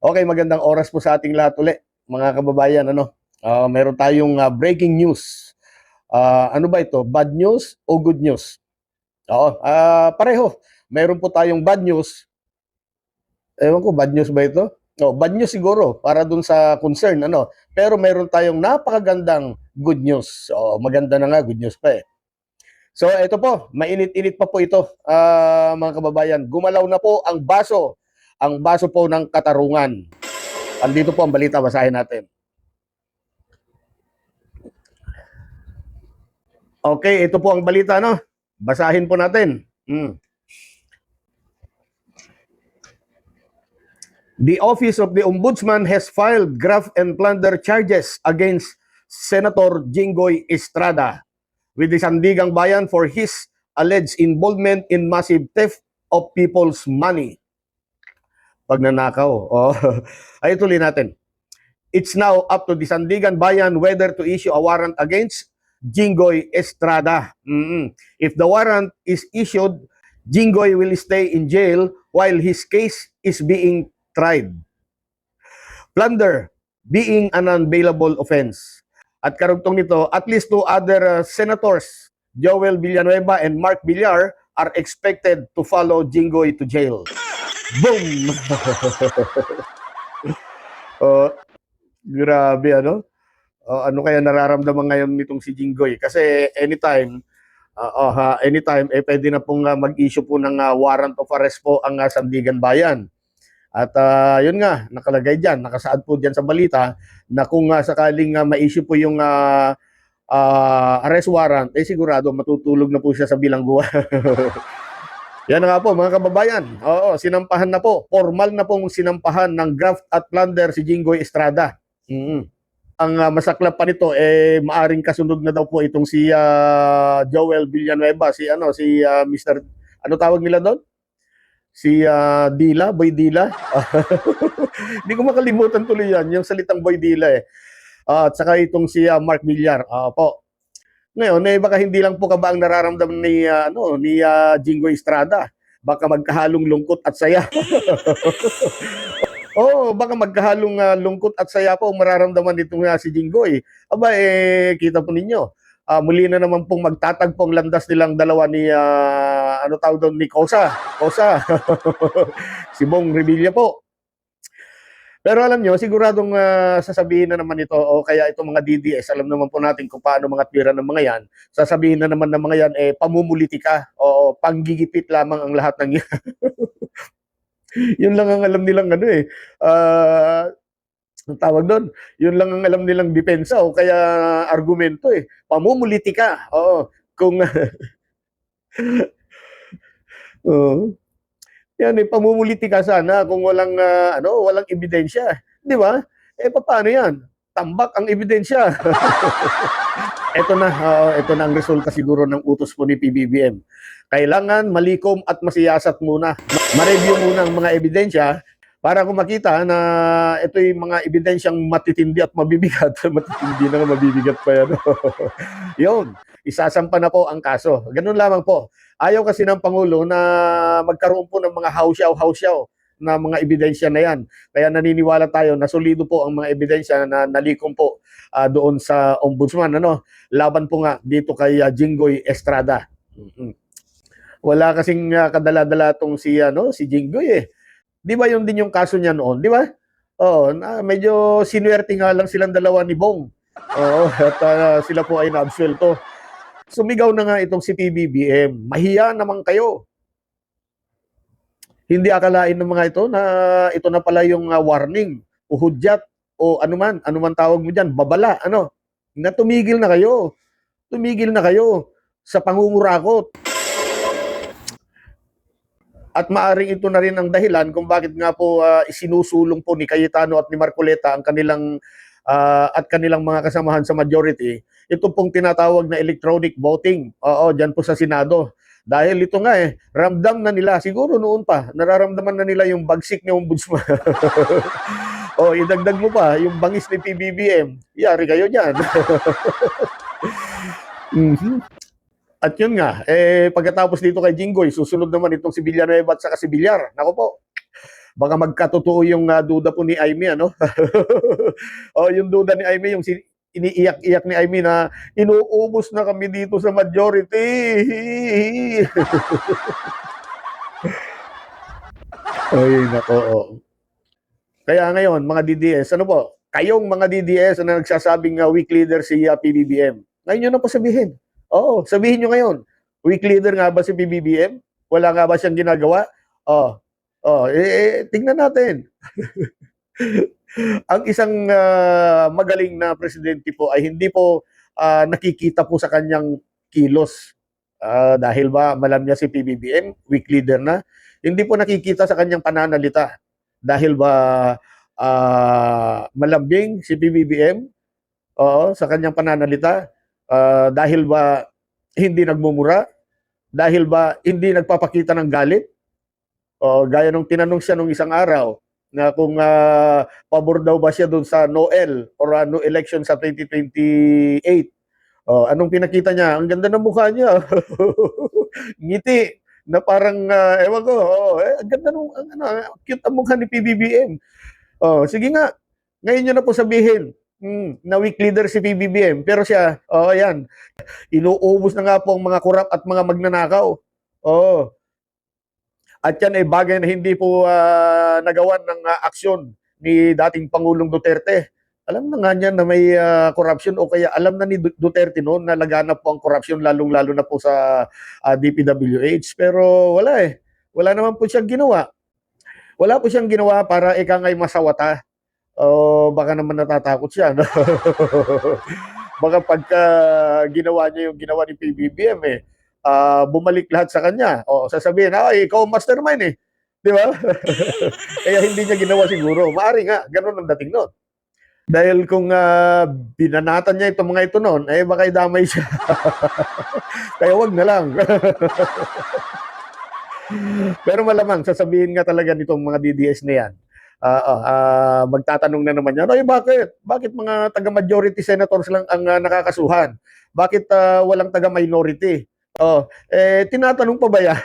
Okay, magandang oras po sa ating lahat ulit, mga kababayan. Meron tayong breaking news. Ano ba ito? Bad news o good news? Pareho. Meron po tayong bad news. Ewan ko, bad news ba ito? Bad news siguro para dun sa concern, Pero meron tayong napakagandang good news. Maganda na nga, good news pa eh. So, ito po, mainit-init pa po ito, mga kababayan. Gumalaw na po ang baso po ng katarungan. Andito po ang balita, basahin natin. Okay, ito po ang balita, no? Basahin po natin. The Office of the Ombudsman has filed graft and plunder charges against Senator Jinggoy Estrada with the Sandigang Bayan for his alleged involvement in massive theft of people's money. Pagnanakaw. Ay, tuloy natin. It's now up to the Sandigan Bayan whether to issue a warrant against Jinggoy Estrada. If the warrant is issued, Jinggoy will stay in jail while his case is being tried. Plunder being an unbailable offense. At karugtong nito, at least two other senators, Joel Villanueva and Mark Villar, are expected to follow Jinggoy to jail. Boom! Grabe, ano kaya nararamdaman ngayon nitong si Jinggoy? Kasi anytime pwede na pong mag-issue po ng warrant of arrest po ang Sandigan Bayan. At yun nga, nakalagay dyan, nakasaad po dyan sa balita na kung sakaling ma-issue po yung arrest warrant, sigurado matutulog na po siya sa bilangguan. Yan nga po mga kababayan. Sinampahan na po, formal na pong sinampahan ng graft at plunder si Jinggoy Estrada. Ang masaklap pa nito maaring kasunod na daw po itong si Joel Villanueva, si Mr. ano tawag nila doon? Si Dila, Boy Dila. Hindi ko makalimutan tuloy yan, yung salitang Boy Dila eh. At saka itong si Mark Villar. Po. Ngayon, baka hindi lang po ba ang nararamdaman ni Jinggoy Estrada. Baka magkahalong lungkot at saya. Baka magkahalong lungkot at saya po mararamdaman nitong si Jinggoy. Kita po ninyo. Muli na naman pong magtatagpong landas nilang dalawa ni ni Cosa. Si Bong Revilla po. Pero alam nyo, siguradong sasabihin na naman ito, o kaya itong mga DDS, alam naman po natin kung paano mga tira ng mga yan, sasabihin na naman ng mga yan, pamumulitika, o panggigipit lamang ang lahat ng yan. Yun lang ang alam nilang ang tawag doon, yun lang ang alam nilang depensa o kaya argumento pamumulitika. Kung yan pamumulitika sana kung walang walang ebidensya, di ba? Paano yan? Tambak ang ebidensya. Ito na ang resulta siguro ng utos po ni PBBM. Kailangan malikom at masiyasat muna. Ma-review muna ang mga ebidensya para kung makita na ito yung mga ebidensyang matitindi at mabibigat. Matitindi na nga, mabibigat pa yan. Yun, isasampa na po ang kaso. Ganun lamang po. Ayaw kasi ng Pangulo na magkaroon po ng mga hausyaw na mga ebidensya na yan. Kaya naniniwala tayo na solido po ang mga ebidensya na nalikom po doon sa Ombudsman. Laban po nga dito kay Jinggoy Estrada. Wala kasing kadala-dala tong si Jinggoy Di ba yun din yung kaso niya noon, di ba? Medyo sinuwerte nga lang silang dalawa ni Bong. At sila po ay naabsuelto. Sumigaw na nga itong si PBBM, mahiya naman kayo. Hindi akalain ng mga ito na ito na pala yung warning, o hudyat, o anuman tawag mo dyan, babala, na tumigil na kayo sa pangungurakot. At maaring ito na rin ang dahilan kung bakit nga po isinusulong po ni Cayetano at ni Marcoleta ang kanilang mga kasamahan sa majority, ito pong tinatawag na electronic voting. Diyan po sa Senado. Dahil ito nga ramdam na nila, siguro noon pa, nararamdaman na nila yung bagsik ni Ombudsman. Idagdag mo pa, yung bangis ni PBBM, yari kayo dyan. At yun nga, pagkatapos dito kay Jinggoy, susunod naman itong si Villanueva at saka si Villar. Nako po, Baka magkatotoo yung duda po ni Aimee, ano? O yung duda ni Aimee, yung iniiyak-iyak ni Aimee na inuubos na kami dito sa majority. Ay, nako. Kaya ngayon, mga DDS, ano po? Kayong mga DDS na nagsasabing weak leader si PBBM, ngayon nyo na po sabihin. Oo, sabihin nyo ngayon. Weak leader nga ba si PBBM? Wala nga ba siyang ginagawa? Oh, tingnan natin. Ang isang magaling na presidente po ay hindi po nakikita po sa kanyang kilos. Dahil ba malam niya si PBBM, weak leader na, hindi po nakikita sa kanyang pananalita. Dahil ba malambing si PBBM sa kanyang pananalita? Dahil ba hindi nagmumura? Dahil ba hindi nagpapakita ng galit? Gaya nung tinanong siya nung isang araw na kung pabor daw ba siya doon sa Noel or no election sa 2028. Anong pinakita niya? Ang ganda ng mukha niya. Ngiti na parang ewan ko, ang ganda ng cute ang mukha ni PBBM. Sige nga, ngayon niyo na po sabihin na weak leader si PBBM. Pero siya, ayan, inuubos na nga po ang mga kurap at mga magnanakaw. At yan ay bagay na hindi po nagawan ng aksyon ni dating Pangulong Duterte. Alam na nga niya na may corruption, o kaya alam na ni Duterte noon na laganap po ang corruption, lalong-lalo na po sa DPWH. Pero wala eh. Wala naman po siyang ginawa. Wala po siyang ginawa para ika nga'y masawata. Baka naman natatakot siya. No? Baka pagka ginawa niya yung ginawa ni PBBM bumalik lahat sa kanya. Sasabihin, ikaw ang mastermind eh. Di ba? Kaya hindi niya ginawa siguro. Maari nga, ganun ang dating noon. Dahil kung binanatan niya itong mga ito noon, baka idamay siya. Kaya wag na lang. Pero malamang, sasabihin nga talaga nitong mga DDS na yan, magtatanong na naman yan, bakit? Bakit mga taga-majority senators lang ang nakakasuhan? Bakit walang taga-minority? Tinatanong pa ba yan?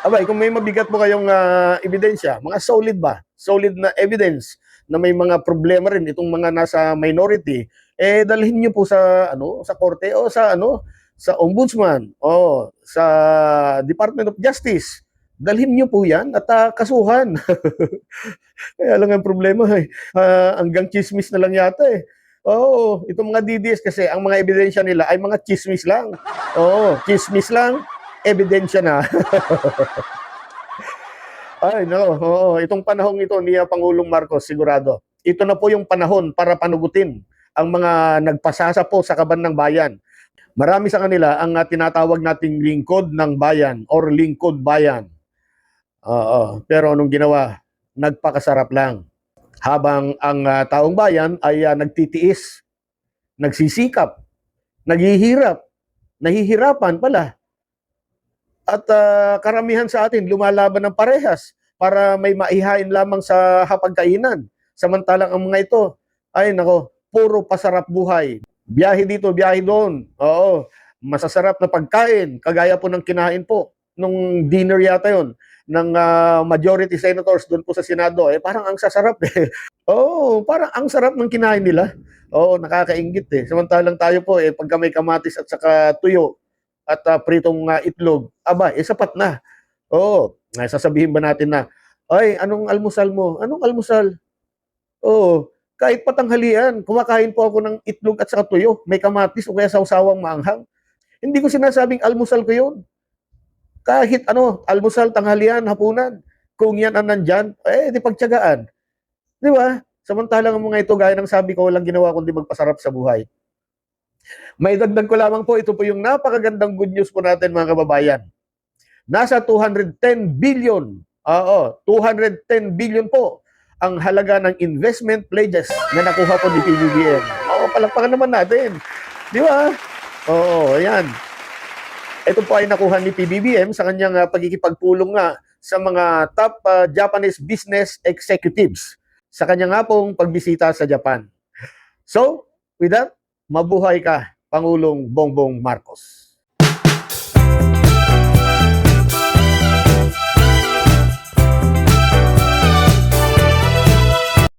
Abay, kung may mabigat mo kayong ebidensya, mga solid ba? Solid na evidence na may mga problema rin itong mga nasa minority, dalhin niyo po sa sa korte o sa sa ombudsman o sa Department of Justice. Dalhin niyo po 'yan at kasuhan. Kaya lang ang problema hanggang chismis na lang yata eh. Itong mga DDS kasi ang mga ebidensya nila ay mga chismis lang. Chismis lang, ebidensya na. Ay, no. Itong panahong ito ni Pangulong Marcos, sigurado. Ito na po yung panahon para panugutin ang mga nagpasasa po sa kaban ng bayan. Marami sa kanila ang tinatawag nating lingkod ng bayan or lingkod bayan. Pero anong ginawa? Nagpakasarap lang. Habang ang taong bayan ay nagtitiis, nagsisikap, naghihirap, nahihirapan pala. At karamihan sa atin lumalaban ng parehas para may maihain lamang sa hapagkainan. Samantalang ang mga ito, ay nako, puro pasarap buhay. Biyahe dito, biyahe doon. Masasarap na pagkain, kagaya po ng kinain po nung dinner yata yon ng majority senators doon po sa Senado. Parang ang sasarap eh. Parang ang sarap ng kinain nila. Nakakainggit eh. Samantalang tayo po pagka may kamatis at saka tuyo at pritong itlog, sapat na. Sasabihin ba natin na, anong almusal mo? Anong almusal? Kahit patanghalian, kumakain po ako ng itlog at saka tuyo, may kamatis o kaya sawsawang maanghang. Hindi ko sinasabing almusal ko yun. Kahit almusal, tanghalian, hapunan, kung yan ang nandyan, di pagtiyagaan. Di ba? Samantalang ang mga ito, gaya ng sabi ko, walang ginawa kundi magpasarap sa buhay. May dagdag ko lamang po, ito po yung napakagandang good news po natin mga kababayan. Nasa 210 billion, 210 billion po ang halaga ng investment pledges na nakuha po ni PBBM. Palakpakan naman natin. Di ba? Ayan. Ito po ay nakuha ni PBBM sa kanyang pagkikipagpulong nga sa mga top Japanese business executives sa kanya nga pong pagbisita sa Japan. So, with that, mabuhay ka, Pangulong Bongbong Marcos.